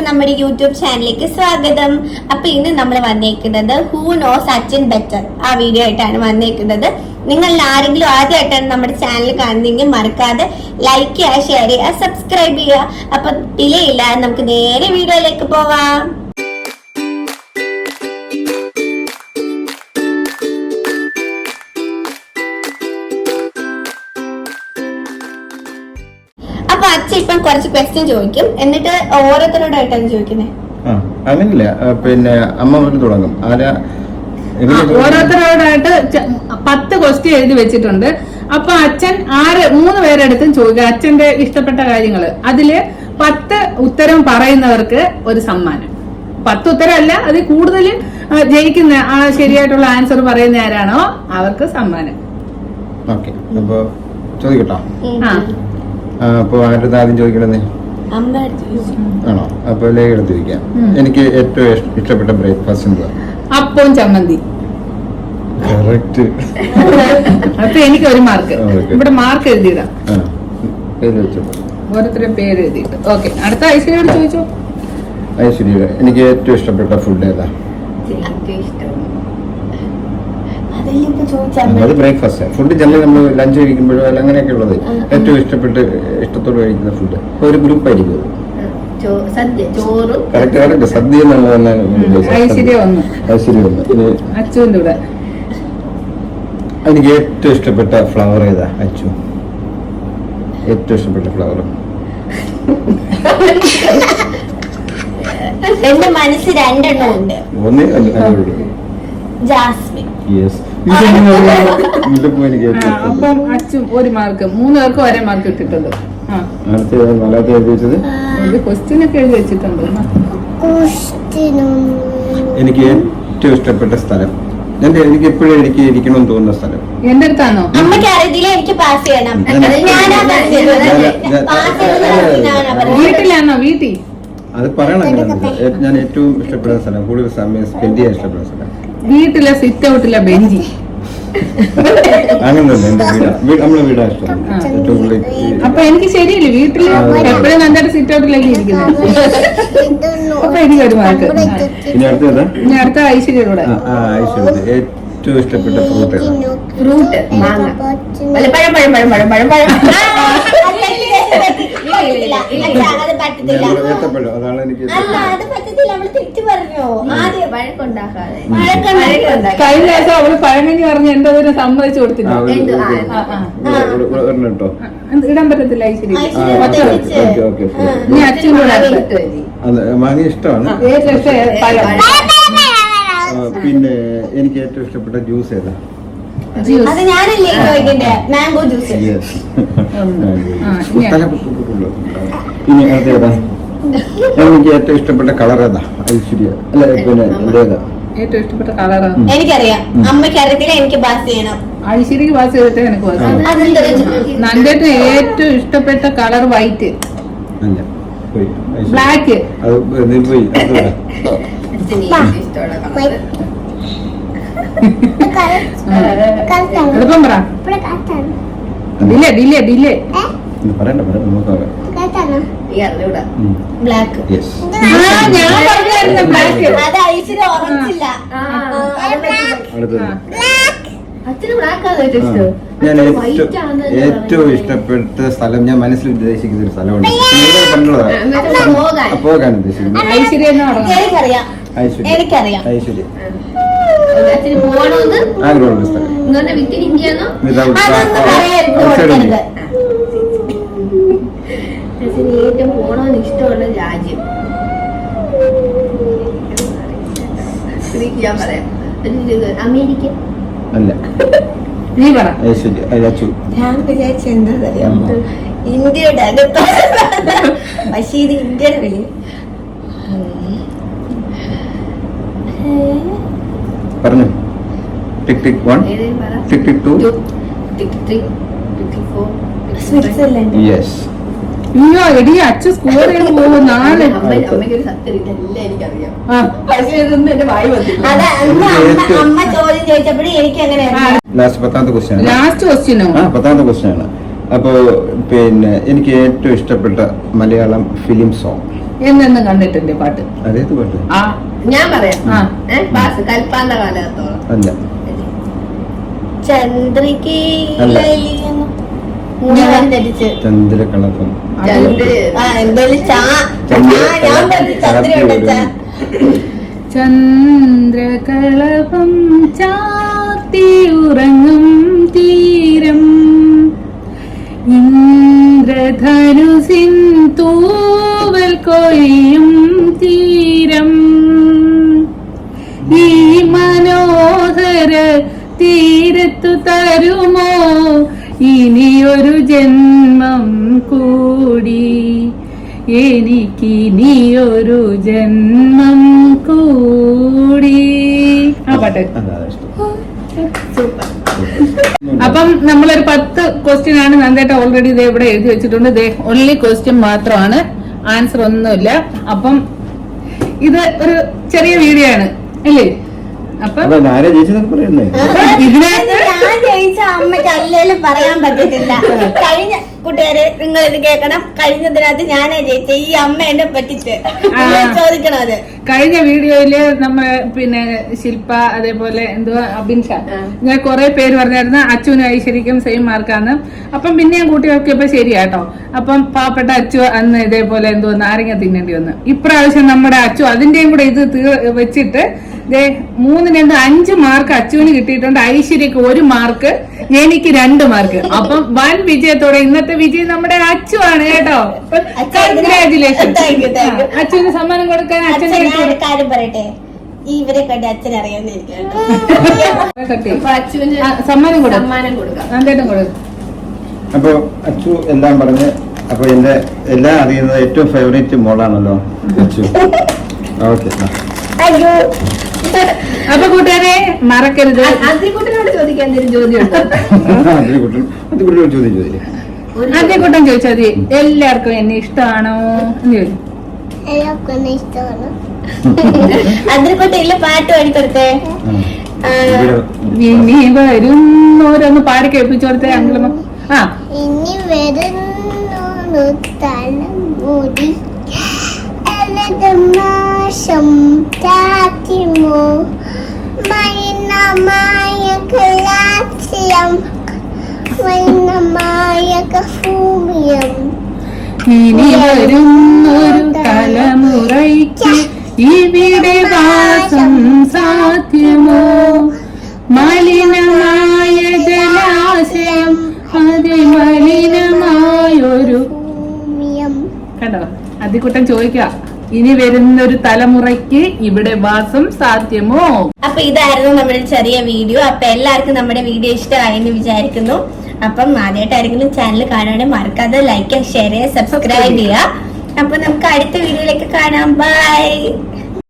നമ്മുടെ യൂട്യൂബ് ചാനലിലേക്ക് സ്വാഗതം. അപ്പൊ ഇന്ന് നമ്മൾ വന്നേക്കുന്നത് ഹൂ നോസ് അച്ഛൻ ബെറ്റർ ആ വീഡിയോ ആയിട്ടാണ് വന്നേക്കുന്നത്. നിങ്ങൾ ആരെങ്കിലും ആദ്യമായിട്ടാണ് നമ്മുടെ ചാനൽ കാണുന്നതെങ്കിൽ മറക്കാതെ ലൈക്ക് ചെയ്യുക, ഷെയർ ചെയ്യുക, സബ്സ്ക്രൈബ് ചെയ്യുക. അപ്പൊ ഡിലേ ഇല്ല, നമുക്ക് നേരെ വീഡിയോയിലേക്ക് പോവാം. അപ്പൊ അച്ഛൻ ഇപ്പം കുറച്ച് ക്വസ്റ്റ്യൻ ചോദിക്കും, എന്നിട്ട് ഓരോരുത്തരോടായിട്ടാണ് ചോദിക്കുന്നത്. അങ്ങനില്ല, പിന്നെ അമ്മ മുതൽ തുടങ്ങും. ഓരോരുത്തരോടായിട്ട് 10 ക്വസ്റ്റ്യൻ എഴുതി വെച്ചിട്ടുണ്ട്. അപ്പൊ അച്ഛൻ 3 പേരെടുത്തും ചോദിക്കുക അച്ഛന്റെ ഇഷ്ടപ്പെട്ട കാര്യങ്ങള്. അതില് 10 ഉത്തരം പറയുന്നവർക്ക് ഒരു സമ്മാനം. 10 ഉത്തരമല്ല, അതിൽ കൂടുതൽ ജയിക്കുന്ന ശരിയായിട്ടുള്ള ആൻസർ പറയുന്ന ആരാണോ അവർക്ക് സമ്മാനം. ഓക്കെ, അപ്പൊ ചോദിക്കട്ടോ. അപ്പൊ ആരുടെ ആദ്യം ചോദിക്കണേ? ആണോ? അപ്പൊ ലേഖ എടുത്തിരിക്കാം. എനിക്ക് ഏറ്റവും ഇഷ്ടപ്പെട്ട ബ്രേക്ക്ഫാസ്റ്റ് എന്താ? അപ്പവും ചമ്മന്തി. കറക്റ്റ്. അപ്പൊ എനിക്ക് ഒരു മാർക്ക്. ഇവിടെ മാർക്ക് എഴുതിയിടാം, ഓരോരുത്തരുടെ പേര് എഴുതിയിട്ട്. ഓക്കെ, അടുത്ത ഐശ്വര്യോട് ചോദിച്ചോ. ഐശ്വര്യ, എനിക്ക് ഏറ്റവും ഇഷ്ടപ്പെട്ട ഫുഡ് ഏതാ? അത് ബ്രേക്ക്ഫാസ്റ്റ്. ഫുഡ് ജനറൽ നമ്മൾ ലഞ്ച് കഴിക്കുമ്പോഴോ അല്ല അങ്ങനെയൊക്കെ ഉള്ളത് ഏറ്റവും ഇഷ്ടത്തോട് കഴിക്കുന്ന ഫുഡ് ഒരു ഗ്രൂപ്പ് ആയിരിക്കും. കറക്റ്റ്, സദ്യ എന്നുള്ളതാണ്. അച്ഛൻ്റെ കൂടെ എനിക്ക് ഏറ്റവും ഇഷ്ടപ്പെട്ട ഫ്ലവർ ഏതാ? അച്ചു, ഏറ്റവും ഇഷ്ടപ്പെട്ട ഫ്ലവർ? എന്റെ മനസ്സിൽ 2 എണ്ണം ഉണ്ട്. ഒന്ന് ജാസ്മിൻ. അപ്പം അച്ഛൻ ഒരു മാർക്ക്. 3 പേർക്കും ഒരേ മാർക്ക് ഇട്ടിട്ടുണ്ട്. ക്വസ്റ്റ്യൻ ഒക്കെ എഴുതി വെച്ചിട്ടുണ്ട്. എനിക്ക് ഏറ്റവും ഇഷ്ടപ്പെട്ട സ്ഥലം, എനിക്ക് എപ്പോഴും എനിക്ക് ഇരിക്കണമെന്ന് തോന്നുന്ന സ്ഥലം എന്റെ അടുത്താണോ? അമ്മയ്ക്ക് അറിയത്തില്ല, എനിക്ക് പാസ് ചെയ്യണം. വീട്ടിലാണോ? വീട്ടിൽ അത് പറയണം. ഞാൻ ഏറ്റവും ഇഷ്ടപ്പെടുന്ന സ്ഥലം, കൂടുതൽ സമയം സ്പെൻഡ് ചെയ്യാൻ ഇഷ്ടപ്പെടുന്ന സ്ഥലം വീട്ടിലെ സിറ്റ് ഔട്ടിലെ ബെഞ്ചി. അങ്ങനല്ല, എന്റെ വീടാ, നമ്മളെ വീടാ ഇഷ്ടം. അപ്പൊ എനിക്ക് ശരിയല്ലേ, വീട്ടില് എപ്പോഴും നന്നായിട്ട് സിറ്റ് ഔട്ടിലേക്ക് ഇരിക്കുന്നത്. അപ്പൊ എനിക്ക് ഒരു മാർക്ക്. ഇനി അടുത്തത്? ഇനി അടുത്ത ഐശ്വര്യയുടെ. ഐശ്വര്യ ഏറ്റവും ഇഷ്ടപ്പെട്ട ഫ്രൂട്ട് ഏതാ? ഫ്രൂട്ട് ഏത്തപ്പഴം. അതാണ് എനിക്ക് കഴിഞ്ഞ ദിവസം അവള് പഴമഞ്ഞ് പറഞ്ഞ് എന്റെ അതിനെ സമ്മതിച്ചു കൊടുത്തില്ല. കേട്ടോ, ഇടാൻ പറ്റത്തില്ല ഐശ്വര്യ. ഇനി അച്ഛൻ്റെ മാങ്ങ ഇഷ്ടമാണ്. പഴം. പിന്നെ എനിക്ക് ഏറ്റവും ഇഷ്ടപ്പെട്ട ജ്യൂസ് ഏതാ? അത് ഞാനല്ലേ ചോദിക്കണ്ടേ? Mango juice. ഇനി അതേതാ? എനിക്ക് ഏറ്റവും ഇഷ്ടപ്പെട്ട കളർ ഏതാ? ഐശ്വര്യ അല്ല, പിന്നെ ഏതാ ഏറ്റവും ഇഷ്ടപ്പെട്ട കളറാ? എനിക്കറിയാം, അമ്മയ്ക്ക് അറിയത്തില്ല, എനിക്ക് പാസ് ചെയ്യണം. ഐശ്വര്യക്ക് പാസ് ചെയ്തിട്ട് എനിക്ക് പാസ്. നന്ദേട്ടന് ഏറ്റവും ഇഷ്ടപ്പെട്ട കളർ വൈറ്റ്. അല്ല, ബ്ലാക്ക്. പോയി. എളുപ്പം പറ. ഡിലേ ഡിലേ ഡിലേ പറയണ്ട, നോക്കാം. ബ്ലാക്ക്. ഞാൻ പറഞ്ഞായിരുന്നു ബ്ലാക്ക്. അത് ഐശ്വര്യ ഓർമ്മിച്ചില്ല. ഞാൻ ഏറ്റവും ഇഷ്ടപ്പെട്ട സ്ഥലം, ഞാൻ മനസ്സിൽ ഉദ്ദേശിക്കുന്ന ഒരു സ്ഥലമുണ്ട്, പോകാൻ ഉദ്ദേശിക്കുന്നത്. ഐശ്വര്യ എനിക്കറിയാം. ഐശ്വര്യ പോകണമെന്ന് ആഗ്രഹമുള്ള സ്ഥലം. ഏറ്റവും പോകണമെന്ന് ഇഷ്ടമുള്ള രാജ്യം ഞാൻ പറയാം, അമേരിക്ക. അല്ല, നീ പറ. ഐശ്വര്യ. ഞാൻ വിചാരിച്ച എന്താ അറിയാമോ, ഇന്ത്യയുടെ അകത്ത്. പക്ഷേ ഇത് ഇന്ത്യയുടെ വലിയ പറഞ്ഞു. ടിക് ടിക് 1, ടിക് ടിക് 2, ടിക് 3, ടിക് 4. സ്വിറ്റ്സർലൻഡ്. യെസ്. അയ്യോ എടി, അച്ഛൻ സ്കോർ ചെയ്ത് പോകും. 4. അമ്മയ്ക്കൊരു സത്യം ഇതെല്ലാം എനിക്കറിയാം, പക്ഷേ ഇതൊന്നും എന്റെ വായി വന്നില്ല. അമ്മ ചോദ്യം ചോദിച്ചപ്പോഴും എനിക്ക് അങ്ങനെ ലാസ്റ്റ് 10ാമത്തെ ക്വസ്റ്റ്യൻ. ലാസ്റ്റ് ക്വസ്റ്റ്യനോ? 10ാമത്തെ ക്വസ്റ്റ്യൻ ആണ്. അപ്പോ പിന്നെ എനിക്ക് ഏറ്റവും ഇഷ്ടപ്പെട്ട മലയാളം ഫിലിം സോങ് എന്നെന്നും കണ്ടിട്ടില്ലേ പാട്ട്? അതേത് പാട്ട്? ആ ഞാൻ പറയാം. ആ ബാസ് കൽപ്പാന്ത കാലത്തോളം. അല്ല ചന്ദ്രികയിലെലിയുന്നു. ഞാൻ ധരിച്ച് ചന്ദ്രകളഭം. എന്തായാലും ഞാൻ പറഞ്ഞു ചന്ദ്രയുണ്ട്. ചന്ദ്രകളഭം ചാത്തി ഉറങ്ങും തീരം ഇന്ദ്രധനുസിൻ തൂവൽ കൊയ്യും തീരം ഈ മനോഹര തീരത്തു തരുമോ ഇനിയൊരു ജന്മം കൂടി, എനിക്കിനിയൊരു ജന്മം കൂടി. ആ പാട്ട്. അപ്പം നമ്മളൊരു 10 ക്വസ്റ്റ്യൻ ആണ് നന്ദേട്ട ഓൾറെഡി ഇത് ഇവിടെ എഴുതി വെച്ചിട്ടുണ്ട്. ഓൺലി ക്വസ്റ്റ്യൻ മാത്രമാണ്, ആൻസർ ഒന്നുമില്ല. അപ്പം ഇത് ഒരു ചെറിയ വീഡിയോ ആണ് അല്ലേ? അപ്പം ഇതിനകത്ത് ഞാൻ ജയിച്ച അമ്മയ്ക്ക് അല്ലേലും പറയാൻ പറ്റത്തില്ല. കഴിഞ്ഞ കൂട്ടുകാരെ നിങ്ങൾ ഇത് കേൾക്കണം. കഴിഞ്ഞതിനകത്ത് ഞാനേ ജയിച്ച, ഈ അമ്മ എന്നെ പറ്റിച്ച് ചോദിക്കണം. അത് കഴിഞ്ഞ വീഡിയോയില് നമ്മള് പിന്നെ ശില്പ അതേപോലെ എന്തുവാ അബിൻഷ ഞാൻ കുറെ പേര് പറഞ്ഞായിരുന്നു അച്ചുവിനും ഐശ്വര്യക്കും സെയിം മാർക്കാണ്. അപ്പം പിന്നെ ഞാൻ കൂട്ടി നോക്കിയപ്പോ ശരിയാട്ടോ. അപ്പം പാവപ്പെട്ട അച്ചു അന്ന് ഇതേപോലെ എന്തോ നാരങ്ങ തിന്നേണ്ടി വന്നു. ഇപ്രാവശ്യം നമ്മുടെ അച്ചു അതിന്റെയും കൂടെ ഇത് വെച്ചിട്ട് 3-ന് 5 മാർക്ക് അച്ചുവിന് കിട്ടിയിട്ടുണ്ട്. ഐശ്വര്യക്ക് 1 മാർക്ക്, എനിക്ക് 2 മാർക്ക്. അപ്പം വൻ വിജയത്തോടെ ഇന്നത്തെ വിജയം നമ്മുടെ അച്ചു ആണ് കേട്ടോ. കൺഗ്രാചുലേഷൻ. അച്ചുവിന് സമ്മാനം കൊടുക്കാൻ അച്ഛനെ കാര്യം പറയട്ടെ, ഇവരെ കണ്ട് അച്ഛനറിയാവുന്ന സമ്മാനം കൊടുക്കും. സമ്മാനം കൊടുക്കാം. നന്ദേട്ടം കൊടുക്കും. അപ്പൊ അച്ചു എല്ലാം പറഞ്ഞ്, അപ്പൊ എന്റെ എല്ലാം അറിയുന്നത് ഏറ്റവും ഫേവറേറ്റ് മോളാണല്ലോ അച്ചു. ഓക്കെ. അയ്യോ. അപ്പൊ കൂട്ടുകാരെ മറക്കരുത്. അതിക്കുട്ടിനോട് ചോദിക്കാൻ എന്തെങ്കിലും ചോദ്യമുണ്ടോ? ചോദിച്ചു. ആദ്യക്കൂട്ടം ചോദിച്ചാൽ മതി, എല്ലാവർക്കും എന്നെ ഇഷ്ടമാണോ എന്ന് ചോദിച്ചു. അതിനെക്കൊട്ടില്ല പാട്ട് പാടിക്കൊടുത്തേ. ഇനി വരുന്നോരൊന്ന് പാടി കേൾപ്പിച്ചു കൊടുത്തേ അങ്കിളമ്മ. ആ ഇനി വരുന്നു തലമുടി മാസം താത്തിമോ മൈനമായ കലാസ്യം മൈനമായ കഫൂമിയം. ഇനി വരുന്നൊരു തലമുറയ്ക്ക് ഇവിടെ വാസം സാധ്യമോ, മലിനമായ ജലാശയം അതിമലിനമായൊരു കണ്ടോ. അതിക്കുട്ടൻ ചോദിക്ക, ഇനി വരുന്നൊരു തലമുറയ്ക്ക് ഇവിടെ വാസം സാധ്യമോ. അപ്പൊ ഇതായിരുന്നു നമ്മുടെ ചെറിയ വീഡിയോ. അപ്പൊ എല്ലാവർക്കും നമ്മുടെ വീഡിയോ ഇഷ്ടമായെന്ന് വിചാരിക്കുന്നു. അപ്പം ആദ്യമായിട്ടായിരിക്കും ചാനൽ കാണാനും മറക്കാതെ ലൈക്ക്, ഷെയർ ചെയ്യുക, സബ്സ്ക്രൈബ് ചെയ്യുക. അപ്പൊ നമുക്ക് അടുത്ത വീഡിയോയിലേക്ക് കാണാം. ബൈ.